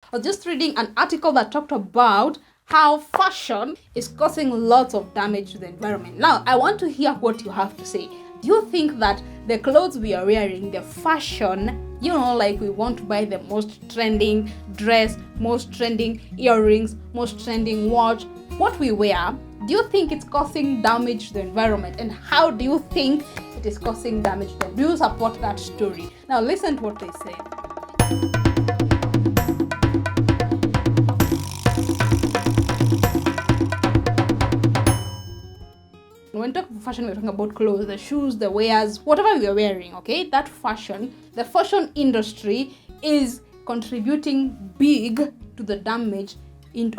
I was just reading an article that talked about how fashion is causing lots of damage to the environment. Now, I want to hear what you have to say. Do you think that the clothes we are wearing, the fashion, like we want to buy the most trending dress, most trending earrings, most trending watch, what we wear, do you think it's causing damage to the environment? And how do you think it is causing damage to them? Do you support that story? Now listen to what they say. When talking about fashion, we're talking about clothes, the shoes, the wares, whatever we are wearing, okay? That fashion, the fashion industry is contributing big to the damage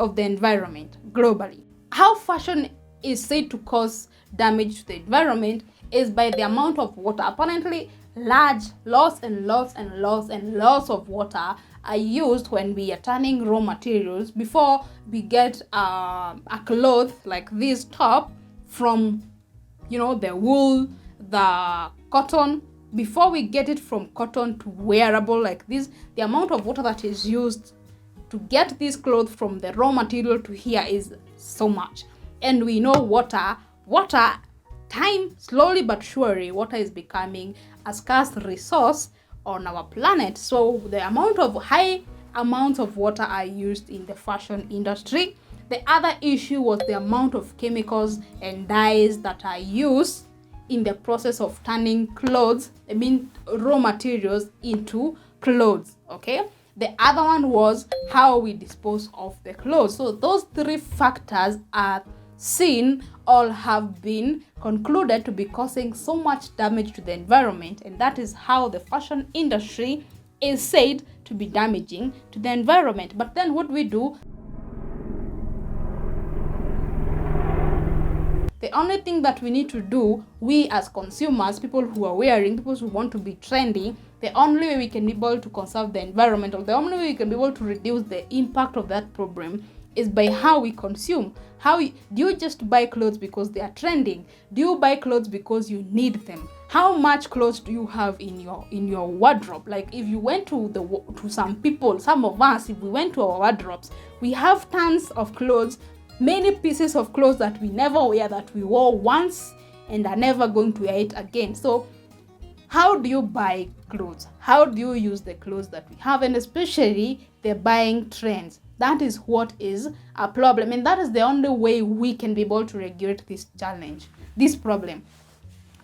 of the environment globally. How fashion is said to cause damage to the environment is by the amount of water. Apparently, large lots of water are used when we are turning raw materials before we get a cloth like this top from the wool, the cotton. Before we get it from cotton to wearable like this, the amount of water that is used to get this cloth from the raw material to here is so much. And we know water, slowly but surely, water is becoming a scarce resource on our planet. So the high amounts of water are used in the fashion industry. The other issue was the amount of chemicals and dyes that are used in the process of turning raw materials into clothes, okay? The other one was how we dispose of the clothes. So those three factors are seen or have been concluded to be causing so much damage to the environment, and that is how the fashion industry is said to be damaging to the environment. But then what we do? The only thing that we need to do, we as consumers, people who are wearing, people who want to be trendy, the only way we can be able to conserve the environment, or the only way we can be able to reduce the impact of that problem, is by how we consume. Do you just buy clothes because they are trending? Do you buy clothes because you need them? How much clothes do you have in your wardrobe? Like if you went to some of us, if we went to our wardrobes, we have tons of clothes, many pieces of clothes that we never wear, that we wore once and are never going to wear it again. So how do you buy clothes? How do you use the clothes that we have? And especially the buying trends. That is what is a problem. And that is the only way we can be able to regulate this problem.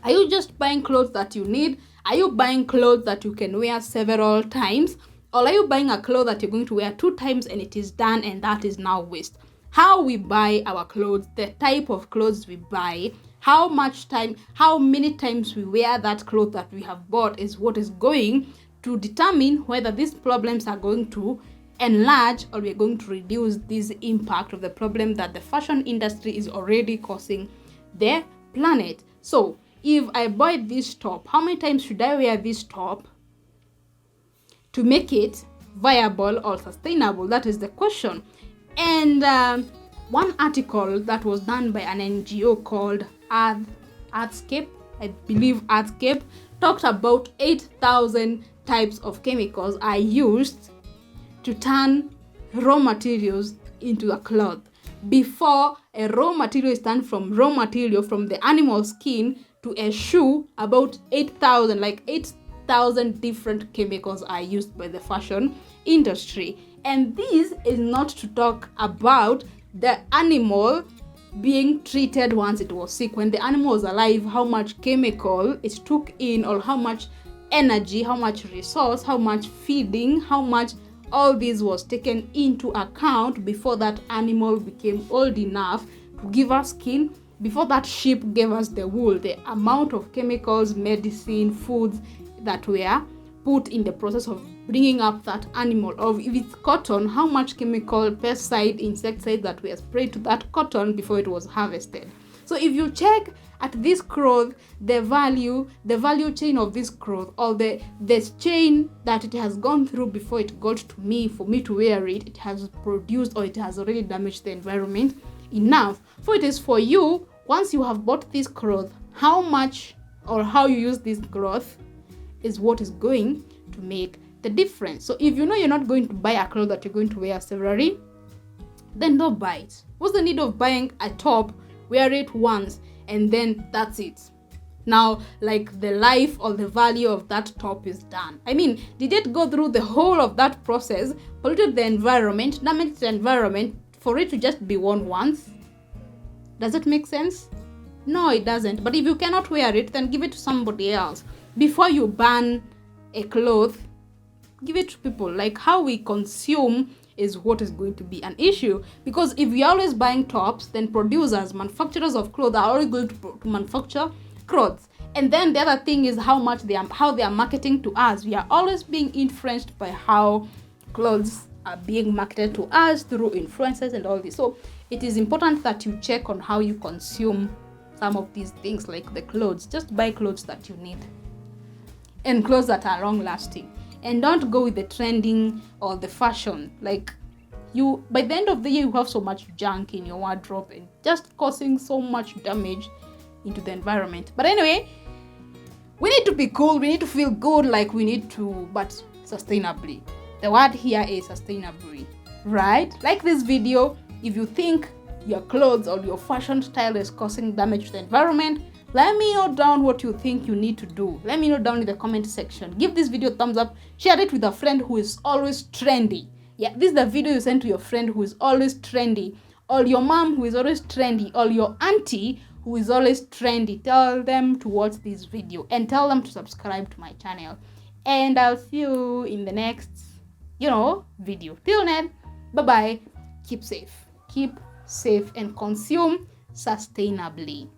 Are you just buying clothes that you need? Are you buying clothes that you can wear several times? Or are you buying a cloth that you're going to wear 2 times and it is done and that is now waste? How we buy our clothes, the type of clothes we buy, how many times we wear that cloth that we have bought is what is going to determine whether these problems are going to enlarge or we're going to reduce this impact of the problem that the fashion industry is already causing the planet. So if I buy this top, how many times should I wear this top to make it viable or sustainable? That is the question. And one article that was done by an NGO called Earthscape, I believe Earthscape, talked about 8,000 types of chemicals are used to turn raw materials into a cloth. Before a raw material is turned from the animal skin to a shoe, about 8,000 different chemicals are used by the fashion industry. And this is not to talk about the animal being treated once it was sick. When the animal was alive, how much chemical it took in, or how much energy, how much resource, how much feeding, how much all this was taken into account before that animal became old enough to give us skin, before that sheep gave us the wool, the amount of chemicals, medicine, foods that were put in the process of bringing up that animal. Or if it's cotton, how much chemical, pesticide, insecticide that were sprayed to that cotton before it was harvested. So if you check at this cloth, the value chain of this cloth, or the chain that it has gone through before it got to me, for me to wear it, it has produced, or it has already damaged the environment enough. For it is for you, once you have bought this cloth, how much or how you use this cloth is what is going to make the difference. So if you know you're not going to buy a cloth that you're going to wear severally, then don't buy it. What's the need of buying a top, wear it once, and then that's it? Now, like, the life or the value of that top is done. I mean, did it go through the whole of that process, polluted the environment, damaged the environment, for it to just be worn once? Does it make sense? No, it doesn't. But if you cannot wear it, then give it to somebody else. Before you ban a cloth, give it to people. Like, how we consume is what is going to be an issue, because if we're always buying tops, then producers, manufacturers of clothes are always going to manufacture clothes. And then the other thing is how they are marketing to us. We are always being influenced by how clothes are being marketed to us through influencers and all this. So it is important that you check on how you consume some of these things, like the clothes. Just buy clothes that you need and clothes that are long lasting. And don't go with the trending or the fashion. Like, you, by the end of the year, you have so much junk in your wardrobe and just causing so much damage into the environment. But anyway, we need to be cool, we need to feel good, like we need to, but sustainably. The word here is sustainably, right? Like this video, if you think your clothes or your fashion style is causing damage to the environment, let me know down what you think you need to do. Let me know down in the comment section. Give this video a thumbs up. Share it with a friend who is always trendy. Yeah, this is the video you send to your friend who is always trendy. Or your mom who is always trendy. Or your auntie who is always trendy. Tell them to watch this video. And tell them to subscribe to my channel. And I'll see you in the next, video. Till then, bye-bye. Keep safe. Keep safe and consume sustainably.